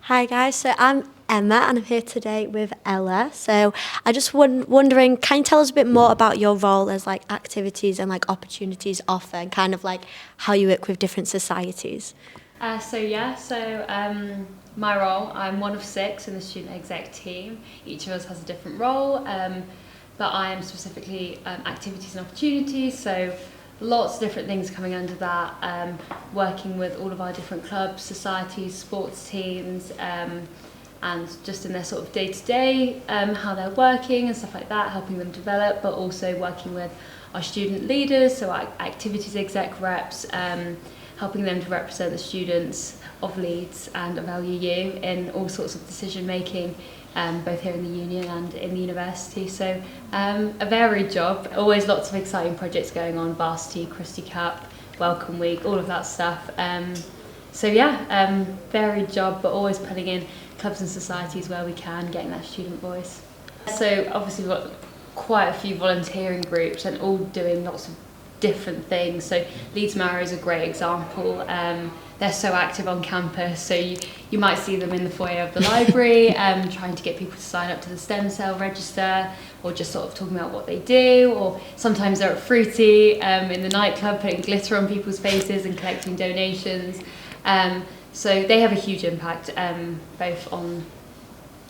Hi guys, so I'm Emma and I'm here today with Ella. So I just wondering, can you tell us a bit more about your role as like activities and like opportunities offer and kind of like how you work with different societies? My role, I'm one of six in the student exec team. Each of us has a different role, but I am specifically activities and opportunities, so lots of different things coming under that, working with all of our different clubs, societies, sports teams, and just in their sort of day-to-day, how they're working and stuff like that, helping them develop, but also working with our student leaders, so our activities exec reps, helping them to represent the students of Leeds and of LUU in all sorts of decision making, both here in the union and in the university. So a varied job, always lots of exciting projects going on, varsity, Christy Cup, Welcome Week, all of that stuff. Varied job, but always putting in clubs and societies where we can, getting that student voice. So obviously we've got quite a few volunteering groups and all doing lots of different things. So Leeds Marrow is a great example. They're so active on campus, so you might see them in the foyer of the library, trying to get people to sign up to the stem cell register, or just sort of talking about what they do, or sometimes they're at Fruity in the nightclub putting glitter on people's faces and collecting donations. So they have a huge impact, both on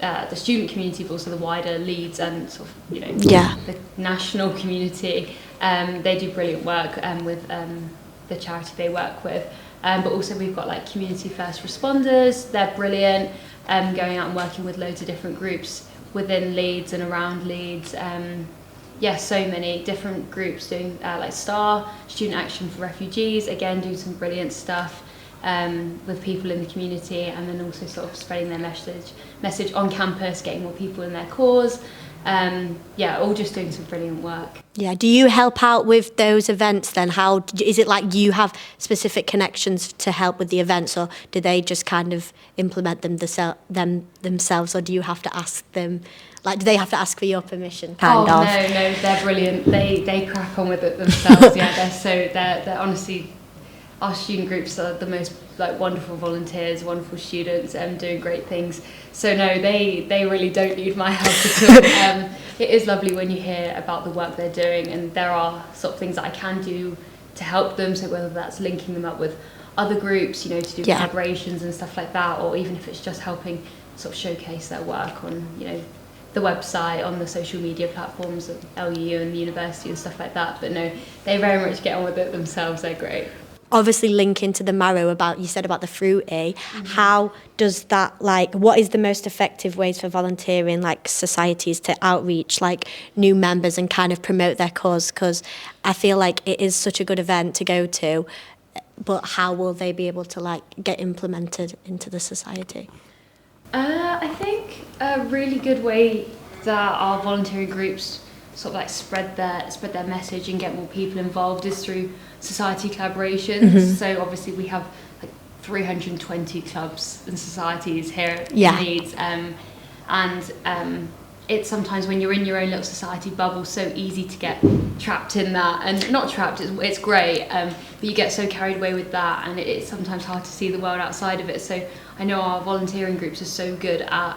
the student community, but also the wider Leeds and sort of, the national community. They do brilliant work with the charity they work with. But also we've got like community first responders, they're brilliant, going out and working with loads of different groups within Leeds and around Leeds. So many different groups doing like STAR, Student Action for Refugees, again doing some brilliant stuff with people in the community, and then also sort of spreading their message on campus, getting more people in their cause. All just doing some brilliant work. Yeah, do you help out with those events then? How is it like you have specific connections to help with the events, or do they just kind of implement them themselves, or do you have to ask them? Like, do they have to ask for your permission? No, they're brilliant. They crack on with it themselves. They're honestly, our student groups are the most like wonderful volunteers, wonderful students, doing great things. So no, they really don't need my help at all. It is lovely when you hear about the work they're doing, and there are sort of things that I can do to help them. So whether that's linking them up with other groups, to do collaborations and stuff like that, or even if it's just helping sort of showcase their work on, the website, on the social media platforms of LUU and the university and stuff like that. But no, they very much get on with it themselves. They're great. Obviously linking to the Marrow, you said about the Fruity, how does that, what is the most effective ways for volunteering societies to outreach new members and kind of promote their cause? Because I feel like it is such a good event to go to, but how will they be able to get implemented into the society? I think a really good way that our volunteering groups sort of spread their message and get more people involved is through society collaborations. So obviously we have 320 clubs and societies here in Leeds, and it's sometimes when you're in your own little society bubble so easy to get trapped in that, and not trapped, it's great, but you get so carried away with that, and it's sometimes hard to see the world outside of it. So I know our volunteering groups are so good at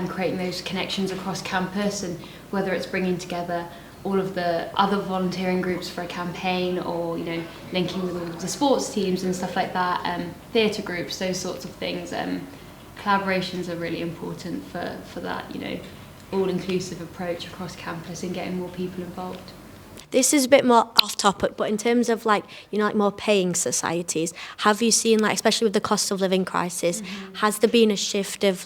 creating those connections across campus, and whether it's bringing together all of the other volunteering groups for a campaign, or linking with all of the sports teams and stuff like that, theatre groups, those sorts of things. Collaborations are really important for that all-inclusive approach across campus and getting more people involved. This is a bit more off topic, but in terms of more paying societies, have you seen especially with the cost of living crisis, has there been a shift of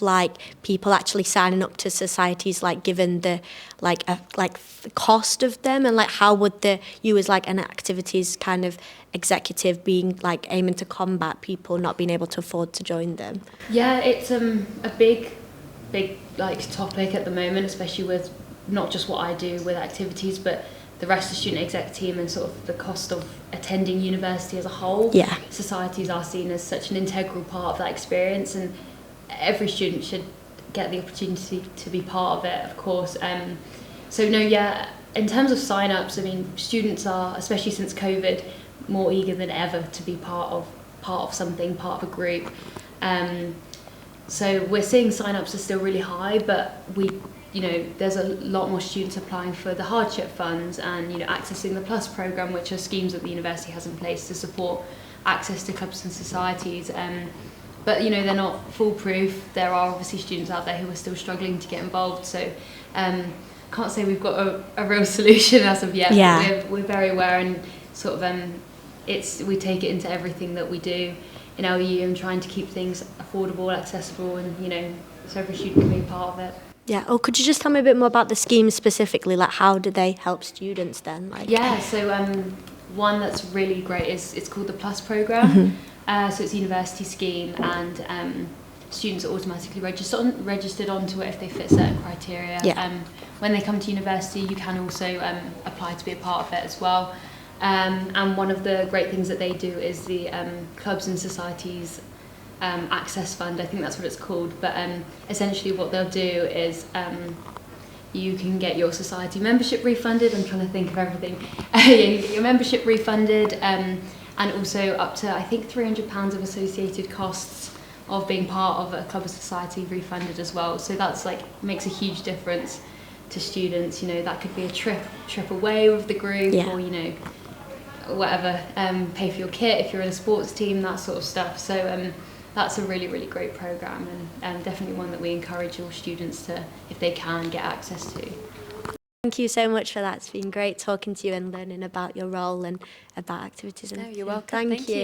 people actually signing up to societies given the the cost of them, and how would you as an activities kind of executive being aiming to combat people not being able to afford to join them? Yeah, it's a big topic at the moment, especially with not just what I do with activities, but the rest of the student exec team and sort of the cost of attending university as a whole. Yeah. Societies are seen as such an integral part of that experience, and every student should get the opportunity to be part of it, of course. In terms of sign-ups, students are, especially since COVID, more eager than ever to be part of something, part of a group. So we're seeing sign-ups are still really high, but there's a lot more students applying for the hardship funds and accessing the Plus programme, which are schemes that the university has in place to support access to clubs and societies. But they're not foolproof. There are obviously students out there who are still struggling to get involved. So can't say we've got a real solution as of yet. Yeah. But we're very aware, and sort of we take it into everything that we do in LU, and trying to keep things affordable, accessible, and so every student can be part of it. Yeah. Oh, could you just tell me a bit more about the schemes specifically? Like, how do they help students then? Yeah. So one that's really great is it's called the Plus programme. So it's a university scheme, and students are automatically registered onto it if they fit certain criteria. Yeah. When they come to university, you can also apply to be a part of it as well. And one of the great things that they do is the Clubs and Societies Access Fund. I think that's what it's called. But essentially what they'll do is you can get your society membership refunded. I'm trying to think of everything. You get your membership refunded, and also up to, I think, £300 of associated costs of being part of a club or society refunded as well. So that's makes a huge difference to students. That could be a trip away with the group, or whatever, pay for your kit if you're in a sports team, that sort of stuff. So that's a really, really great programme, and definitely one that we encourage all students to, if they can, get access to. Thank you so much for that. It's been great talking to you and learning about your role and about activities. No, you're welcome. Thank you.